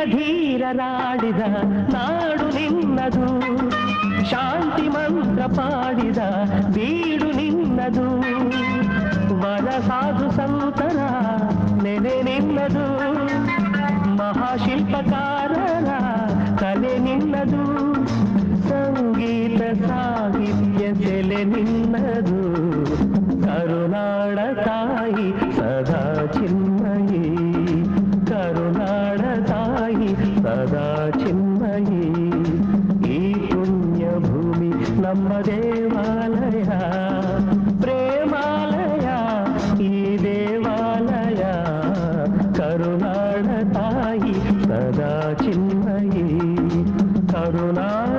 ಧೀರರಾಡಿದ ನಾಡು ನಿನ್ನದು, ಶಾಂತಿ ಮಂತ್ರ ಪಾಡಿದ ಬೀಡು ನಿನ್ನದು, ವರ ಸಾಧು ಸಂತರ ನೆನೆ ನಿನ್ನದು, ಮಹಾಶಿಲ್ಪಕಾರರ ಕಲೆ ನಿನ್ನದು, ಸಂಗೀತ ಸಾಹಿತ್ಯ ಸೆಲೆ ನಿನ್ನದು, ಕರುನಾಡ ತಾಯಿ ಸದಾ ಚಿನ್ಮಯಿ, ಕರುನಾಡ ತಾಯಿ ಸದಾ ಚಿನ್ಮಯಿ. ಈ ಪುಣ್ಯ ಭೂಮಿ ನಮ್ಮ ದೇವಾಲಯ, ಪ್ರೇಮಾಲಯ ಈ ದೇವಾಲಯ, ಕರುನಾಡ ತಾಯಿ ಸದಾ ಚಿನ್ಮಯಿ, ಕರುನಾಡ